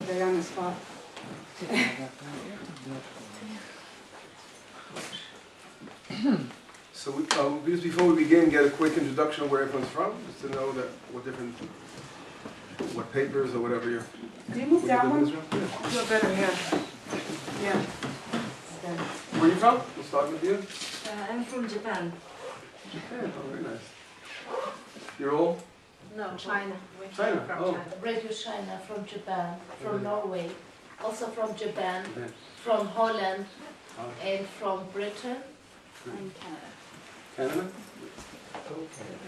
Very on the spot. So just before we begin, get a quick introduction of where everyone's from, just to know that what papers or whatever you're. Can you move that one? Yeah. Feel better here. Yeah. Okay. Where are you from? We'll start with you. I'm from Japan. Japan, oh, very nice. You're all? No, China. We China, came from oh. China. Radio China from Japan, from Norway, also from Japan, Yeah. from Holland, Oh. and from Britain, and Canada. Canada?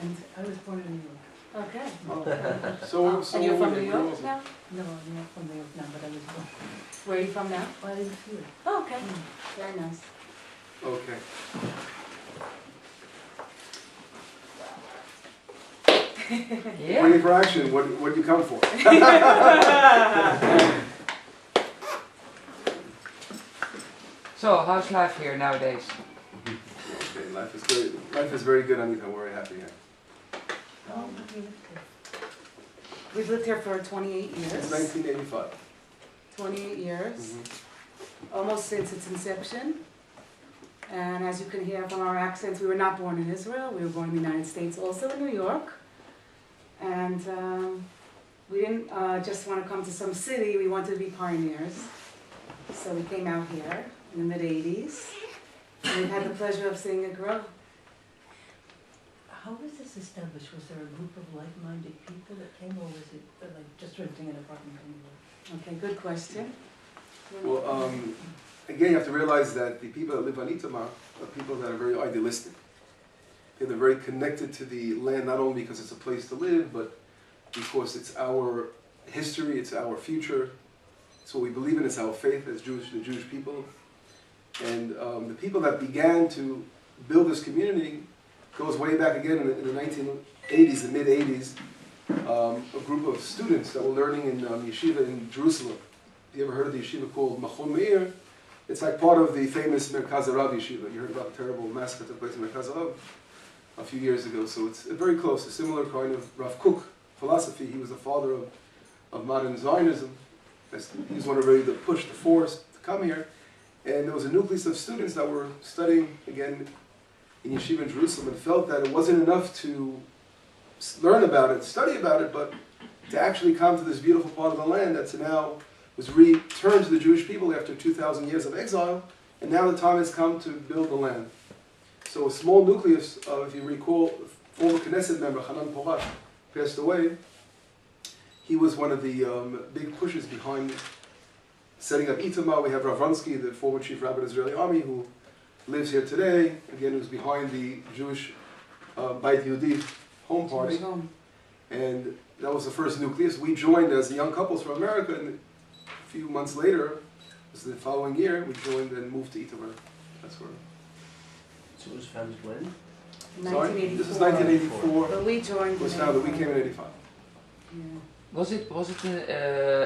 And I was born in New York. Okay. So And you're from New where York was it? now? No, I'm not from New York now, but I was born. Where are you from now? I live here. Oh, okay. Very nice. Okay. Yeah. Waiting for action, what do you come for? So, how's life here nowadays? Okay, life is good. Life is very good, Anita. We're very happy here. We've lived here for 28 years. It's 1985. 28 years. Mm-hmm. Almost since its inception. And as you can hear from our accents, we were not born in Israel. We were born in the United States, also in New York. And we didn't just want to come to some city, we wanted to be pioneers. So we came out here in the mid-80s. And we've had the pleasure of seeing it grow. How was this established? Was there a group of like-minded people that came, or was it like just renting an apartment anywhere? Okay, good question. Well, again, you have to realize that the people that live on Itamar are people that are very idealistic. They're very connected to the land, not only because it's a place to live, but because it's our history, it's our future. It's what we believe in, it's our faith as the Jewish people. And the people that began to build this community goes way back again in the 1980s, the mid-80s, a group of students that were learning in yeshiva in Jerusalem. Have you ever heard of the yeshiva called Machon Meir? It's like part of the famous Merkaz Harav yeshiva. You heard about the terrible massacre that took place in Merkaz Harav a few years ago. So it's very close, a similar kind of Rav Kook philosophy. He was the father of modern Zionism. He was one of really the push, the force to come here. And there was a nucleus of students that were studying, again, in yeshiva in Jerusalem, and felt that it wasn't enough to learn about it, study about it, but to actually come to this beautiful part of the land that's now was returned to the Jewish people after 2,000 years of exile, and now the time has come to build the land. So a small nucleus of, if you recall, former Knesset member Hanan Porat passed away. He was one of the big pushes behind setting up Itamar. We have Rav Vronsky, the former chief rabbi of the Israeli army, who lives here today, again, who's behind the Jewish Beit Yehudi home party. And that was the first nucleus. We joined as young couples from America, and a few months later, this is the following year, we joined and moved to Itamar. That's where. So it was founded when? 1984. This is 1984. But we joined. It was founded. We came in 85. Yeah. Was it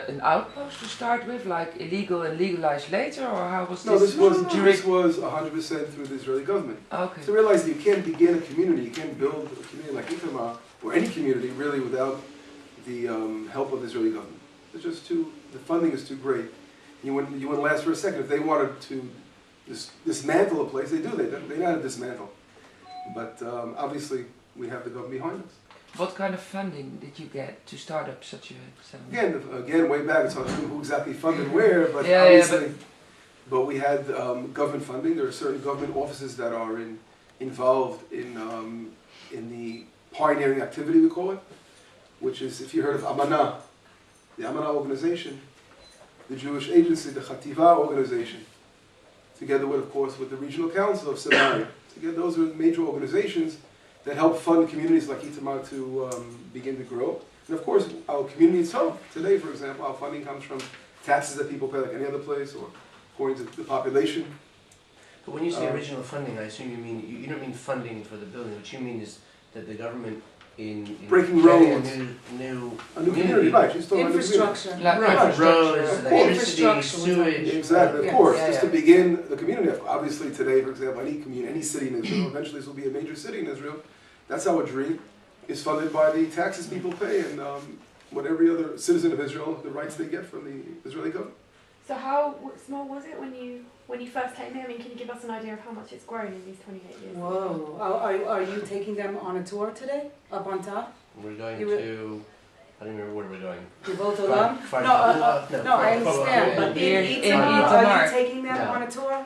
an outpost to start with, like illegal and legalized later, or how was No, this? this was 100% through the Israeli government. Okay. So realize that you can't begin a community, you can't build a community like Itamar, or any community really, without the help of the Israeli government. It's just the funding is too great. You wouldn't last for a second. If they wanted to dismantle a place, they do. They know how to dismantle. But obviously, we have the government behind us. What kind of funding did you get to start up such a ceremony? Again, way back, it's hard to know who exactly funded where, but Yeah, obviously, but we had government funding. There are certain government offices that are involved in the pioneering activity, we call it, which is, if you heard of Amana, the Amana organization, the Jewish agency, the Chativa organization, together with, of course, with the Regional Council of Samaria. Together, those are major organizations that help fund communities like Itamar to begin to grow. And of course, our community itself, today, for example, our funding comes from taxes that people pay like any other place, or according to the population. But when you say original funding, I assume you mean, you don't mean funding for the building. What you mean is that the government in breaking getting roads, a new community, right? She's talking Infrastructure. Right, roads, of electricity, course. sewage. Exactly, Yeah. of course. Yeah, Just yeah. to begin the community. Obviously, today, for example, any community, any city in Israel, eventually this will be a major city in Israel. That's our dream. Is funded by the taxes people pay, and what every other citizen of Israel, the rights they get from the Israeli government. So how small was it when you first came here? I mean, can you give us an idea of how much it's grown in these 28 years? Whoa, are you taking them on a tour today, up on top? We're going You to, I don't remember where we're going. Devot Olam? Far- No, I understand, but in Itamar, are you taking them No. on a tour?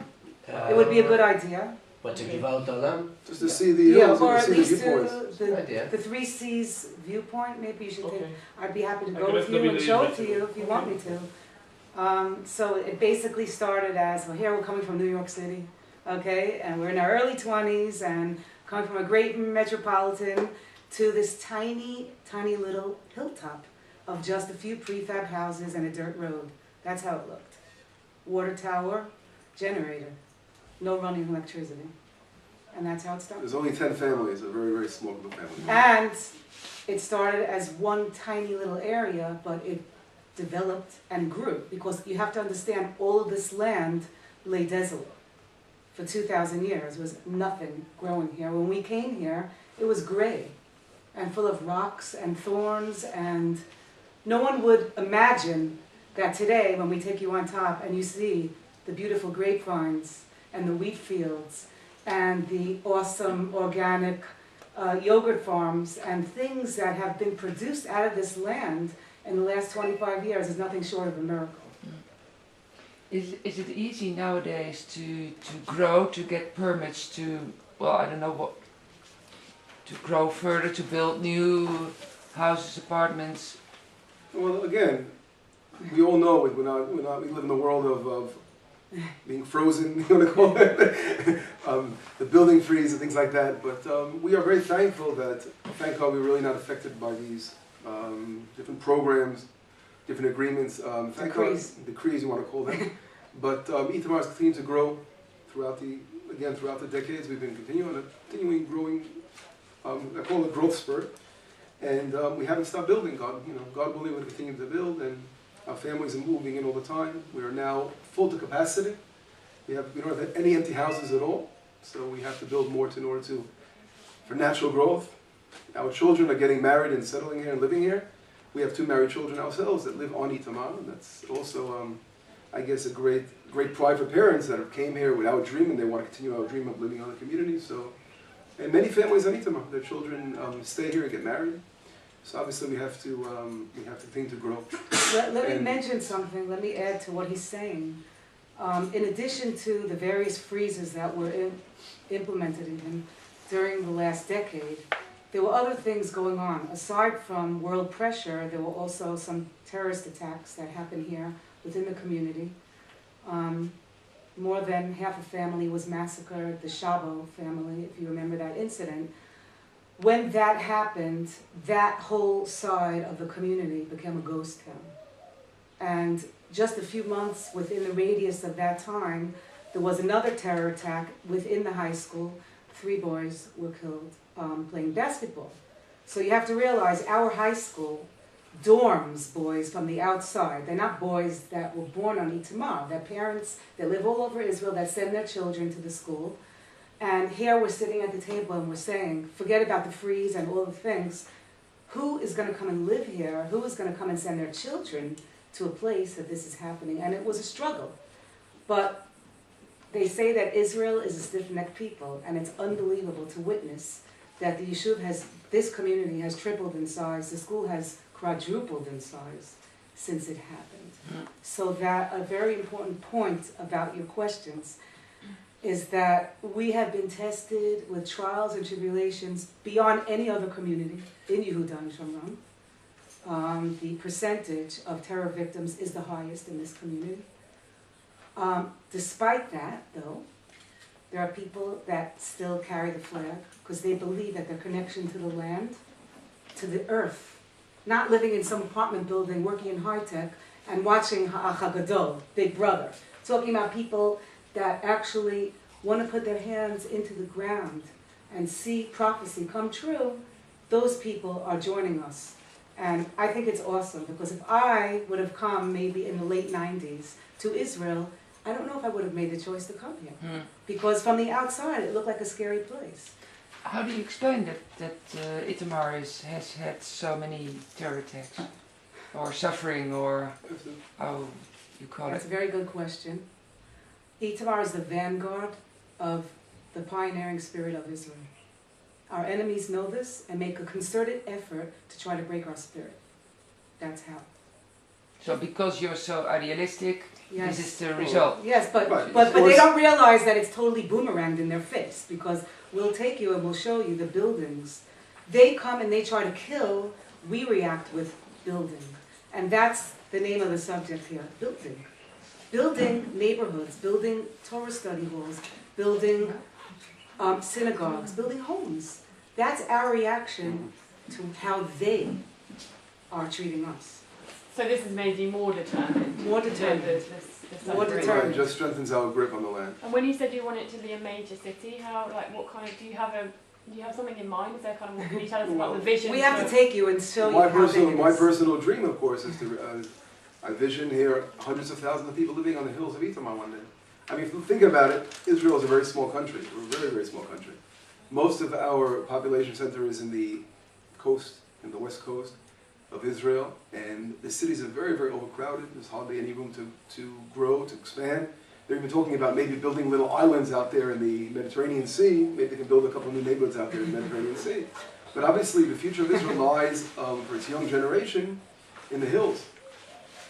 It would be a good idea. But to Givat Olam? Just to see the Yeah, hills or and at to see least the viewpoints. Good idea. the Three Seas viewpoint, maybe you should take, Okay. I'd be happy to I go can with you and definitely show it invite to you. you if you want me to. So it basically started as, well, here we're coming from New York City, okay, and we're in our early 20s and coming from a great metropolitan to this tiny, tiny little hilltop of just a few prefab houses and a dirt road. That's how it looked. Water tower, generator, no running electricity. And that's how it started. There's only 10 families, a very, very small group of families. And it started as one tiny little area, but it developed and grew because you have to understand all of this land lay desolate for 2,000 years. There was nothing growing here. When we came here, it was gray and full of rocks and thorns, and no one would imagine that today when we take you on top and you see the beautiful grapevines and the wheat fields and the awesome organic yogurt farms and things that have been produced out of this land in the last 25 years is nothing short of a miracle. Is it easy nowadays to grow, to get permits to, well, I don't know what, to grow further, to build new houses, apartments? Well, again, we all know it. We live in the world of being frozen, you want to call it, the building freeze and things like that. But we are very thankful that, thank God, we're really not affected by these different programs, different agreements. Decrees, you want to call them. But Itamar has continued to grow throughout the decades. We've been continuing growing. I call it growth spurt, and we haven't stopped building. God willing, we'll continue to build, and our families are moving in all the time. We are now full to capacity. We don't have any empty houses at all, so we have to build more for natural growth. Our children are getting married and settling here and living here. We have 2 married children ourselves that live on Itamar, and that's also, I guess, a great pride for parents that came here with our dream and they want to continue our dream of living on the community. So, and many families on Itamar, their children stay here and get married. So obviously we have to continue to grow. Let me mention something. Let me add to what he's saying. In addition to the various freezes that were implemented during the last decade, there were other things going on. Aside from world pressure, there were also some terrorist attacks that happened here within the community. More than half a family was massacred, the Shabo family, if you remember that incident. When that happened, that whole side of the community became a ghost town. And just a few months within the radius of that time, there was another terror attack within the high school. 3 boys were killed playing basketball. So you have to realize our high school dorms boys from the outside. They're not boys that were born on Itamar. They're parents that live all over Israel that send their children to the school. And here we're sitting at the table and we're saying, forget about the freeze and all the things. Who is going to come and live here? Who is going to come and send their children to a place that this is happening? And it was a struggle. But they say that Israel is a stiff-necked people, and it's unbelievable to witness that the yeshuv this community has tripled in size, the school has quadrupled in size since it happened. So that a very important point about your questions is that we have been tested with trials and tribulations beyond any other community in Yehuda and Shomron. The percentage of terror victims is the highest in this community. Despite that, though, there are people that still carry the flag because they believe that their connection to the land, to the earth, not living in some apartment building, working in high-tech, and watching Ha'ach HaGadol, Big Brother. Talking about people that actually want to put their hands into the ground and see prophecy come true. Those people are joining us. And I think it's awesome, because if I would have come maybe in the late 90s to Israel, I don't know if I would have made the choice to come here. Because from the outside, it looked like a scary place. How do you explain that Itamar has had so many terror attacks? or suffering, or how you call That's it? a very good question. Itamar is the vanguard of the pioneering spirit of Israel. Our enemies know this and make a concerted effort to try to break our spirit. That's how. So because you're so idealistic, Yes. this is the result. Yes, but, Right. but Of they course. don't realize that it's totally boomeranged in their face, because we'll take you and we'll show you the buildings. They come and they try to kill, we react with building. And that's the name of the subject here, building. Building neighborhoods, building Torah study halls, building synagogues, building homes. That's our reaction to how they are treating us. So this has made you more determined. More determined. The More suffering. determined. Right, it just strengthens our grip on the land. And when you said you want it to be a major city, how, like, what kind of, do you have something in mind? Is there kind of, what can you tell us about the vision? We have to take you and show you My how big it my is. personal dream, of course, is to I vision here hundreds of thousands of people living on the hills of Itamar one day. I mean, if you think about it, Israel is a very small country. We're a very, very small country. Most of our population center is in the coast, in the west coast of Israel, and the cities are very, very overcrowded. There's hardly any room to grow, to expand. They're even talking about maybe building little islands out there in the Mediterranean Sea. Maybe they can build a couple of new neighborhoods out there in the Mediterranean Sea. But obviously, the future of Israel lies for its young generation in the hills.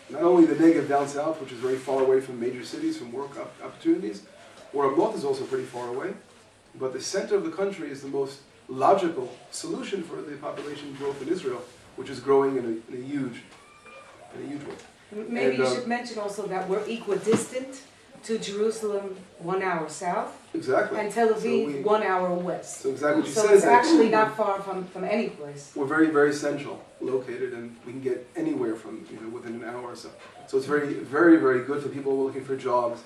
Not only the Negev down south, which is very far away from major cities, from work opportunities, or up north is also pretty far away, but the center of the country is the most logical solution for the population growth in Israel, which is growing in a huge way. Maybe And, you should mention also that we're equidistant to Jerusalem 1 hour south Exactly. and Tel So Aviv we- 1 hour west. So exactly what you So said. it's that actually not far from any place. we're very, very central located, and we can get anywhere from within an hour or so. So it's very, very, very good for people who are looking for jobs,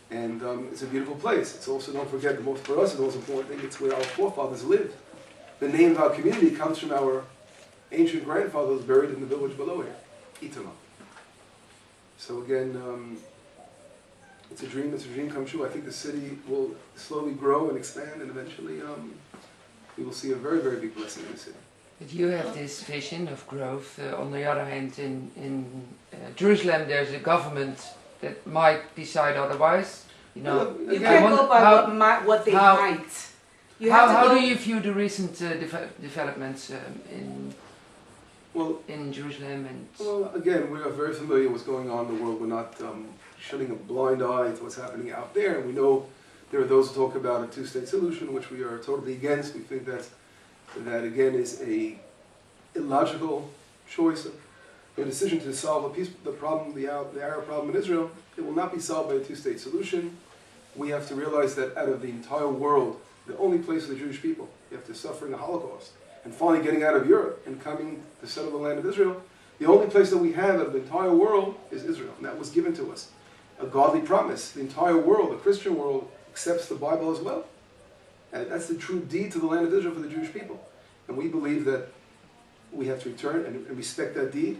and it's a beautiful place. It's also, don't forget, for us, the most important thing, it's where our forefathers lived. The name of our community comes from our ancient grandfathers buried in the village below here, Itamar. So again, it's a dream come true. I think the city will slowly grow and expand, and eventually we will see a very, very big blessing in the city. But you have this vision of growth. On the other hand, in Jerusalem, there's a government that might decide otherwise. You know, Well, You I can't wonder go by how- what they how- might. You have to how go, do you view the recent developments Well, in Jerusalem and? Well, again, we are very familiar with what's going on in the world. We're not shutting a blind eye to what's happening out there. And we know there are those who talk about a two-state solution, which we are totally against. We think that again is a illogical choice, a decision to solve the problem, the Arab problem in Israel. It will not be solved by a two-state solution. We have to realize that out of the entire world, the only place for the Jewish people, after suffering the Holocaust, and finally getting out of Europe and coming to settle the land of Israel, the only place that we have of the entire world is Israel, and that was given to us. A godly promise. The entire world, the Christian world, accepts the Bible as well. And that's the true deed to the land of Israel for the Jewish people. And we believe that we have to return and respect that deed.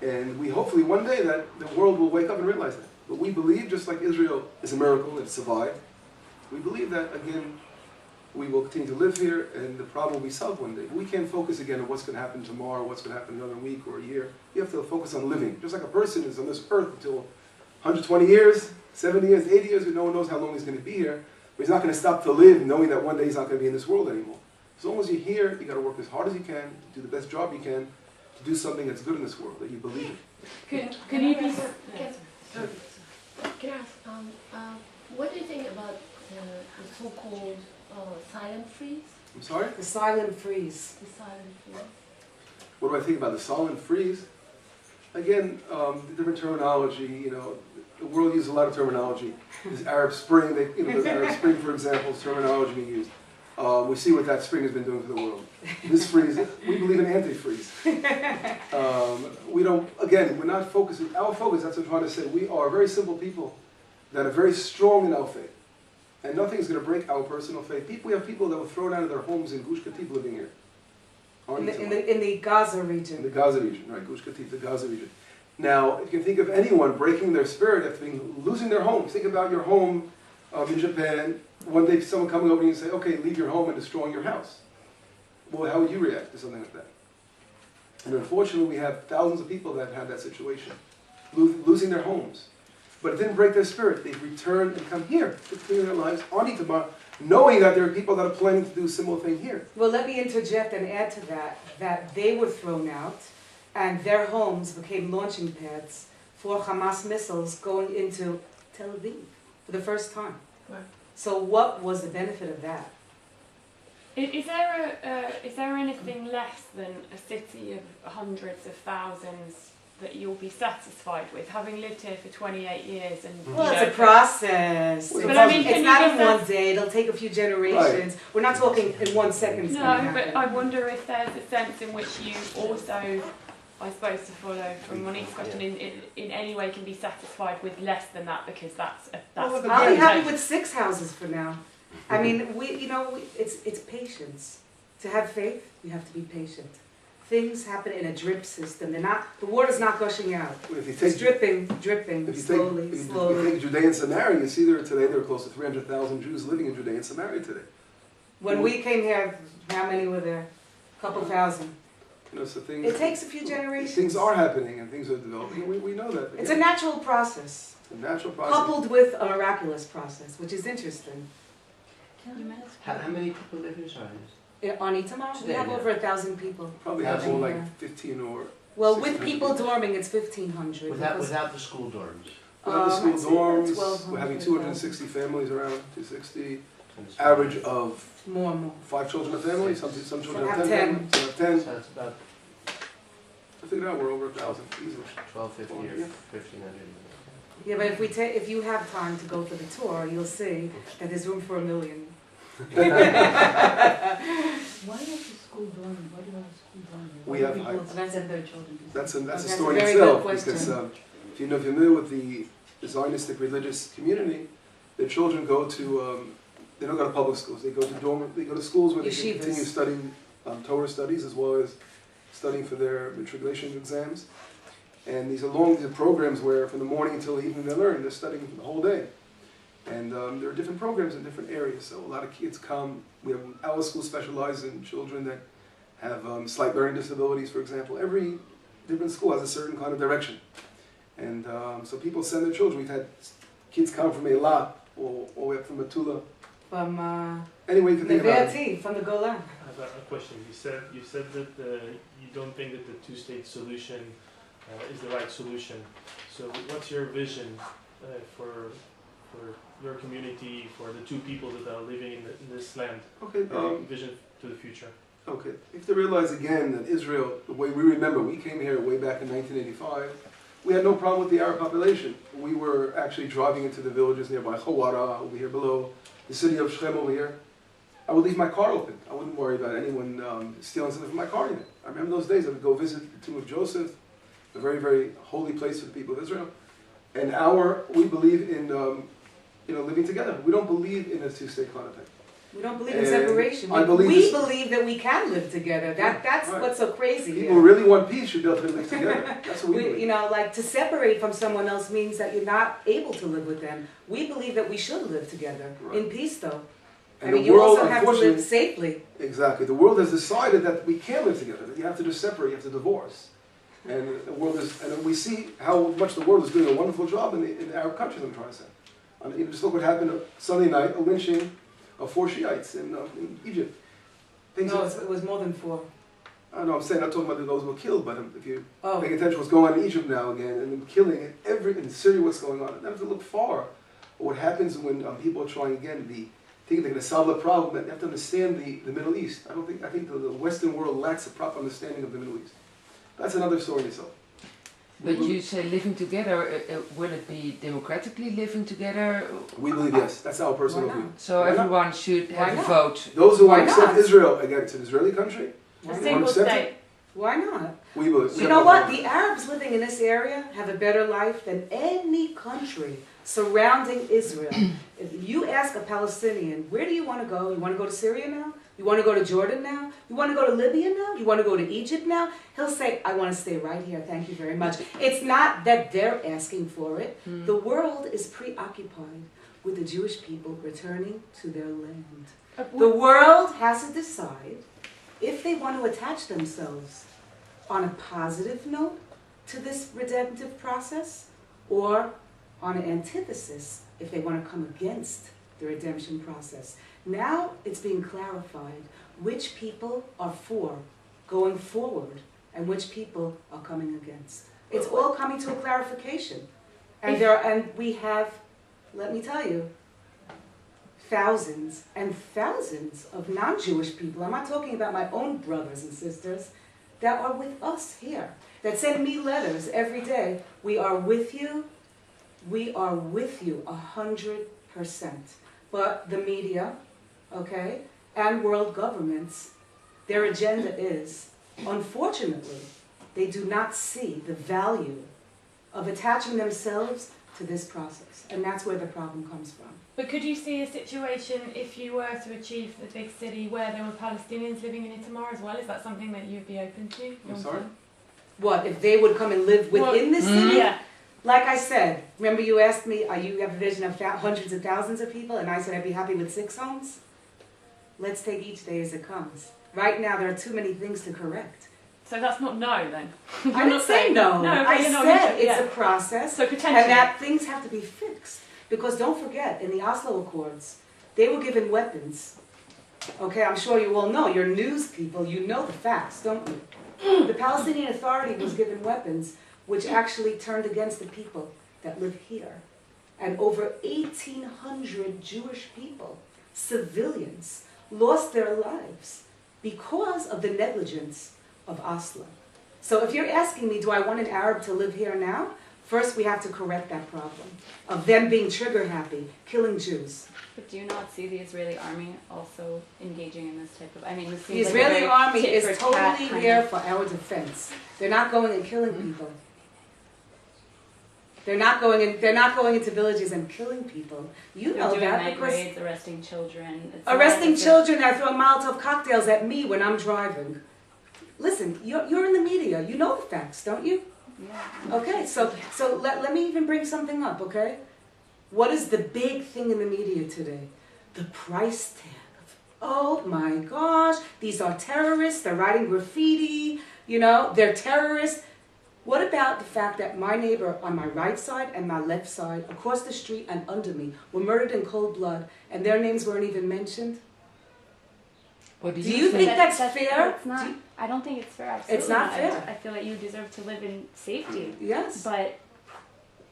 And we hopefully one day that the world will wake up and realize that. But we believe, just like Israel is a miracle, it survived, we believe that, again, we will continue to live here, and the problem will be solved one day. But we can't focus again on what's going to happen tomorrow, what's going to happen another week or a year. You have to focus on living. Just like a person is on this earth until 120 years, 70 years, 80 years, no one knows how long he's going to be here. But he's not going to stop to live knowing that one day he's not going to be in this world anymore. As long as you're here, you got to work as hard as you can, do the best job you can, to do something that's good in this world, that you believe in. Can you be... Can I ask, what do you think about the so-called silent freeze? I'm sorry? the silent freeze. The silent freeze. What do I think about the silent freeze? Again, the different terminology, the world uses a lot of terminology. This Arab Spring, the Arab Spring, for example, is terminology being used. We see what that spring has been doing for the world. This freeze, we believe in anti-freeze. We're not focusing, our focus, that's what I'm trying to say, we are very simple people that are very strong in our faith. And nothing is going to break our personal faith. We have people that were thrown out of their homes in Gush Katif living here. In the Gaza In region. the Gaza region, right, Gush Katif, the Gaza region. Now, you can think of anyone breaking their spirit after losing their homes. Think about your home in Japan. One day someone coming over to you and say, okay, leave your home and destroying your house. Well, how would you react to something like that? And unfortunately, we have thousands of people that have that situation, losing their homes. But it didn't break their spirit. They've returned and come here to continue their lives on InTomorrow, knowing that there are people that are planning to do a similar thing here. Well, let me interject and add to that, that they were thrown out and their homes became launching pads for Hamas missiles going into Tel Aviv for the first time. Right. So what was the benefit of that? Is there anything less than a city of hundreds of thousands that you'll be satisfied with, having lived here for 28 years? And Well, it's a process. But It's, I mean, it's can not you in give one day. It'll take a few generations. We're not talking in 1 second. it's gonna No, but happen. I wonder if there's a sense in which you also, I suppose, to follow from Monique's question, in any way can be satisfied with less than that, because that's Well, I'll be Yeah. happy with 6 houses for now. I mean, it's patience. To have faith, you have to be patient. Things happen in a drip system. The water's not gushing out. If you It's take, dripping, if you slowly, take, if slowly. you take Judea and Samaria, you see there are close to 300,000 Jews living in Judea and Samaria today. When we came here, how many were there? A couple thousand. You know, so things. It takes a few generations. Things are happening and things are developing. We know that. It's a natural process, It's a natural process. coupled with a miraculous process, which is interesting. Can I ask How many people live here? Sorry. On InTomorrow, we Today, have yeah. over 1,000 people. Probably have more like Yeah. 15 or. Well, with 600 people people. dorming, it's 1,500. Without because, without the school dorms. We have the school I'd say about dorms, 1,200, we're having 260 families around, 260. And it's- Average of more and more. 5 children a family, some children Some have have 10 10. families, some have 10. So it's about I figured out we're over 1,000 easily. 1250 or Yeah. 1500. Yeah, but if you have time to go for the tour, you'll see that there's room for 1 million. Why have a school dorm? Why do you have a school dorm? We Why have do people heights. send their children to That's a That's a story in very good itself, question. because if you're familiar with the Zionistic religious community, the children go to, they don't go to public schools, they go to schools where they can Yeshivas. continue studying Torah studies as well as studying for their matriculation exams. And these are programs where from the morning until the evening they're studying the whole day. And there are different programs in different areas, so a lot of kids come. We have our school specializes in children that have slight learning disabilities, for example. Every different school has a certain kind of direction. And so people send their children. We've had kids come from Eilat all the way up from Metula. From Anyway, you can think about it. Neverti, from the Golan. I have a question. You said that you don't think that the two-state solution is the right solution. So what's your vision for your community, for the two people that are living in this land? Okay. Vision to the future. Okay. You have to realize again that Israel, the way we remember, we came here way back in 1985. We had no problem with the Arab population. We were actually driving into the villages nearby Hawara, over here below, the city of Shem over here. I would leave my car open. I wouldn't worry about anyone stealing something from my car unit. I remember those days. I would go visit the tomb of Joseph, a very, very holy place for the people of Israel. And we believe in living together. We don't believe in a two-state kind of thing. We don't believe in And separation. I believe we this- believe that we can live together. That's Right. what's so crazy. People here. who really want peace should be able to live together. That's what we believe. Like to separate from someone else means that you're not able to live with them. We believe that we should live together in Right. peace, though. And I mean, the you world, also have to live unfortunately, safely. exactly. The world has decided that we can't live together. That you have to just separate. You have to divorce. And the world and we see how much the world is doing a wonderful job in the Arab countries. I'm trying to say. Just look what happened Sunday night: a lynching of 4 Shiites in Egypt. No, it was more than 4. I know. I'm saying I'm talking about those who were killed, but if you Oh, pay attention to what's going on in Egypt now again, and them killing in Syria, what's going on. You don't have to look far. But what happens when people are trying again think they're going to solve the problem? They have to understand the Middle East. I think the Western world lacks a proper understanding of the Middle East. That's another story in itself. But you say living together, will it be democratically living together? We believe yes. That's our personal Why view. not? So Why not? everyone should Why have a not? vote. Those who Why want to accept not? Israel, again, it's an Israeli country. Why A not? single accept it? state. Why not? We believe. You know what? The Arabs living in this area have a better life than any country surrounding Israel. If you ask a Palestinian, where do you want to go? You want to go to Syria now? You want to go to Jordan now? You want to go to Libya now? You want to go to Egypt now? He'll say, I want to stay right here. Thank you very much. It's not that they're asking for it. The world is preoccupied with the Jewish people returning to their land. The world has to decide if they want to attach themselves on a positive note to this redemptive process, or on an antithesis if they want to come against the redemption process. Now it's being clarified which people are for going forward and which people are coming against. It's all coming to a clarification. And we have, let me tell you, thousands and thousands of non-Jewish people, I'm not talking about my own brothers and sisters, that are with us here, that send me letters every day. We are with you 100%. But the media, okay, and world governments, their agenda is, unfortunately, they do not see the value of attaching themselves to this process. And that's where the problem comes from. But could you see a situation if you were to achieve the big city where there were Palestinians living in it tomorrow as well? Is that something that you'd be open to? I'm sorry? What, if they would come and live within the city? Yeah. Like I said, remember you asked me, are you have a vision of hundreds of thousands of people? And I said I'd be happy with 6 homes. Let's take each day as it comes. Right now there are too many things to correct. So that's not no then? I didn't say no. No, I okay, no, said yeah. it's a process. So potentially. And that things have to be fixed. Because don't forget, in the Oslo Accords, they were given weapons. Okay, I'm sure you all know, you're news people, you know the facts, don't you? The Palestinian Authority was given weapons which actually turned against the people that live here. And over 1,800 Jewish people, civilians, lost their lives because of the negligence of Oslo. So if you're asking me, do I want an Arab to live here now? First, we have to correct that problem of them being trigger happy, killing Jews. But do you not see the Israeli army also engaging in this type of, I mean, this The seems like a Israeli very army tit is for totally tat kind here of- for our defense. They're not going and killing people. They're not going into villages and killing people. You They're know doing that night because raids, arresting children. It's not arresting like a- children that throw Molotov cocktails at me when I'm driving. Listen, you're in the media. You know the facts, don't you? Yeah. Okay, so let me even bring something up, okay? What is the big thing in the media today? The price tag. Oh my gosh, these are terrorists, they're writing graffiti, they're terrorists. What about the fact that my neighbor on my right side and my left side, across the street and under me, were murdered in cold blood, and their names weren't even mentioned? What Do you think that's fair? It's not. Do you- I don't think it's fair. Absolutely It's not fair. I feel that you deserve to live in safety, Yes. but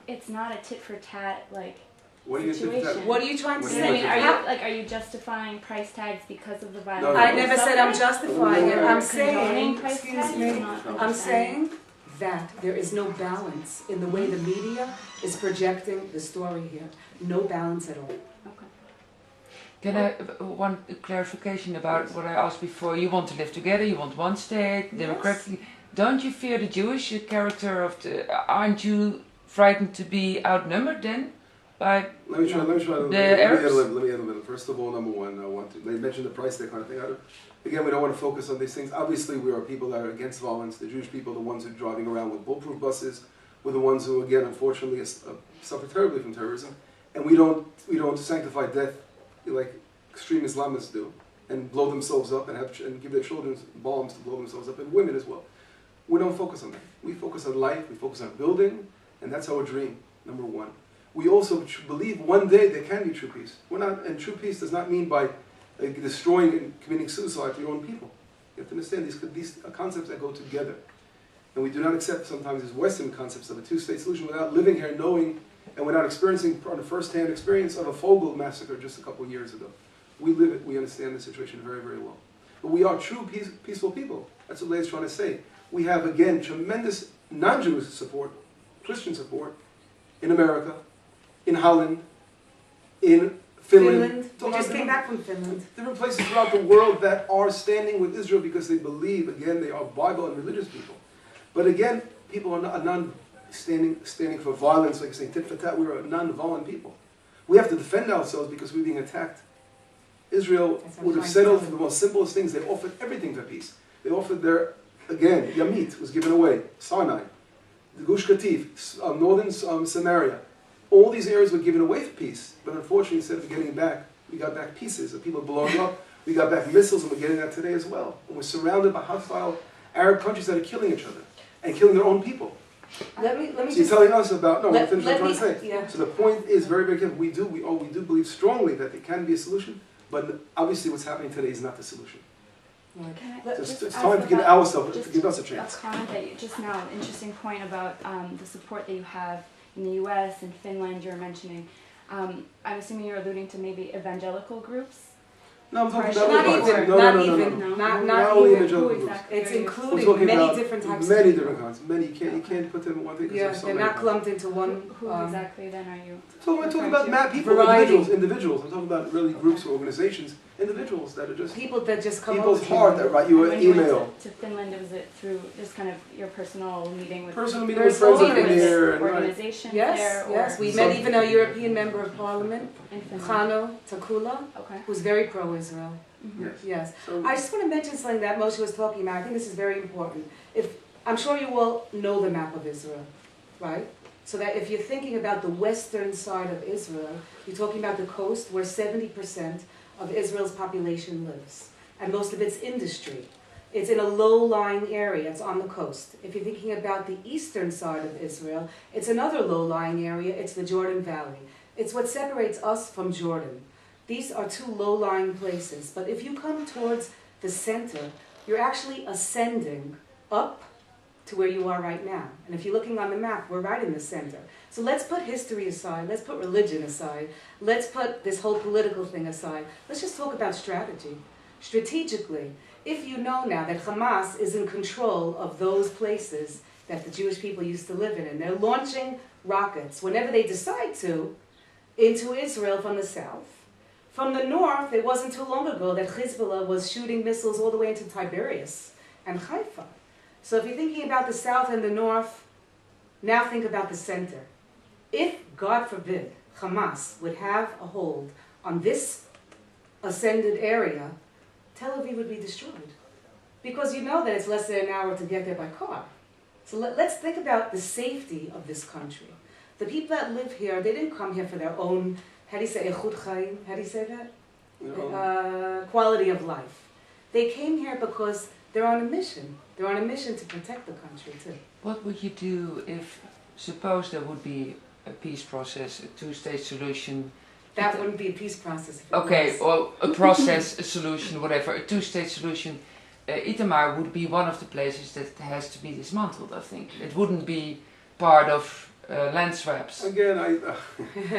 it's not a tit for tat What do you think situation. that? What are you trying to What I do say? mean, How- are you justifying price tags because of the violence? No, no, I no. never said I'm justifying it. I'm saying, Condoning price excuse tags? me, Not I'm I'm understanding. saying that there is no balance in the way the media is projecting the story here. No balance at all. Okay. Can I one clarification about what I asked before? You want to live together. You want one state democratically. Don't you fear the Jewish character of the? Aren't you frightened to be outnumbered then? By Let me try. Let me The add Arabs? a little. First of all, number one, I want to. They mentioned the price, that kind of thing. Again, we don't want to focus on these things. Obviously, we are people that are against violence. The Jewish people, the ones who are driving around with bulletproof buses, we're the ones who, again, unfortunately, suffer terribly from terrorism. And we don't sanctify death like extreme Islamists do, and blow themselves up and give their children bombs to blow themselves up, and women as well. We don't focus on that. We focus on life. We focus on building, and that's our dream. Number one. We also believe one day there can be true peace. And true peace does not mean by destroying and committing suicide to your own people. You have to understand these are concepts that go together. And we do not accept sometimes these Western concepts of a two-state solution without living here, knowing, and without experiencing on a first-hand experience of a Fogel massacre just a couple of years ago. We live it, we understand the situation very, very well. But we are true peaceful people. That's what Leah's trying to say. We have, again, tremendous non-Jewish support, Christian support, in America, in Holland, in Finland. We just came back from Finland. Different places throughout the world that are standing with Israel because they believe, again, they are Bible and religious people. But again, people are not standing for violence, like saying tit for tat. We are a non-violent people. We have to defend ourselves because we're being attacked. Israel would have settled for the most simplest things. They offered everything for peace. They offered their, again, Yamit was given away, Sinai, the Gush Katif, northern Samaria. All these areas were given away for peace, but unfortunately, instead of getting back, we got back pieces of people blowing up. We got back missiles, and we're getting that today as well. And we're surrounded by hostile Arab countries that are killing each other and killing their own people. Let me So you're just, telling us about, no, let- finish what I'm let trying to say. yeah. So the point is very, very careful. We do believe strongly that there can be a solution, but obviously what's happening today is not the solution. Right. Can I Let- It's just time to ask give about ourselves, to just give us a a chance. comment that you just now, an interesting point about the support that you have in the U.S. and Finland you were mentioning. I'm assuming you're alluding to maybe evangelical groups. No, I'm talking Not about all even, kinds. not No, even, no. not Not only even. evangelical Who groups. exactly It's are you? We're including talking many about different types of many people. different kinds. Many, you can't put them in one thing because Yeah, there's so they're many. not clumped into one. Who exactly then are you? So we're talking about people, Variety. individuals. I'm talking about really groups or organizations, individuals that are just People that just come people's over to heart that write you And an when you email. went to Finland, was it through just kind of your personal meeting with Personal meeting with Personal friends that meetings. come here and right. organizations Yes, there? yes. Or We So- met even a European member of parliament, in Finland? Chano Takula, Okay. who's very pro-Israel. Mhm. Yes. Yes. So I just want to mention something that Moshe was talking about. I think this is very important. I'm sure you all know the map of Israel, right? So that if you're thinking about the western side of Israel, you're talking about the coast where 70% of Israel's population lives. And most of its industry. It's in a low-lying area, it's on the coast. If you're thinking about the eastern side of Israel, it's another low-lying area, it's the Jordan Valley. It's what separates us from Jordan. These are two low-lying places, but if you come towards the center, you're actually ascending up to where you are right now. And if you're looking on the map, we're right in the center. So let's put history aside, let's put religion aside, let's put this whole political thing aside. Let's just talk about strategy. Strategically, if you know now that Hamas is in control of those places that the Jewish people used to live in, and they're launching rockets whenever they decide to, into Israel from the south. From the north, it wasn't too long ago that Hezbollah was shooting missiles all the way into Tiberias and Haifa. So if you're thinking about the south and the north, now think about the center. If, God forbid, Hamas would have a hold on this ascended area, Tel Aviv would be destroyed. Because you know that it's less than an hour to get there by car. So let's think about the safety of this country. The people that live here, they didn't come here for their own, how do you say, echut chaim? How do you say that? Quality of life. They came here because they're on a mission. They're on a mission to protect the country too. What would you do if, suppose there would be a peace process, a two-state solution? That wouldn't be a peace process. If it Okay, was. well, a process, a solution, whatever, a two-state solution. Itamar would be one of the places that has to be dismantled, I think. It wouldn't be part of land swaps. again,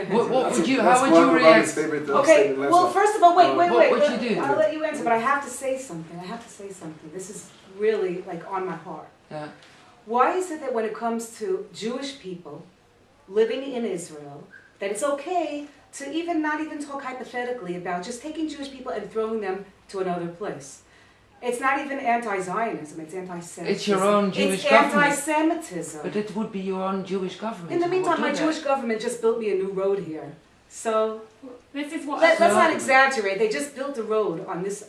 What would you, how that's would one you of Robin's react? favorite Okay, statement last well, one. first of all, wait. What would you do? I'll let you answer, but I have to say something. This is really like on my heart. Yeah. Why is it that when it comes to Jewish people living in Israel, that it's okay to not even talk hypothetically about just taking Jewish people and throwing them to another place? It's not even anti-Zionism, it's anti-Semitism. It's your own Jewish it's government. anti-Semitism. But it would be your own Jewish government. In the who would meantime, do my that. Jewish government just built me a new road here. So This is what let's I not exaggerate. They just built a road on this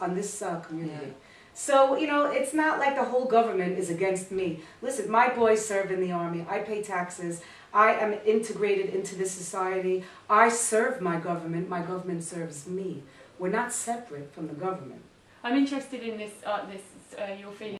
community. Yeah. So, it's not like the whole government is against me. Listen, my boys serve in the army. I pay taxes. I am integrated into this society. I serve my government serves me. We're not separate from the government. I'm interested in this your feeling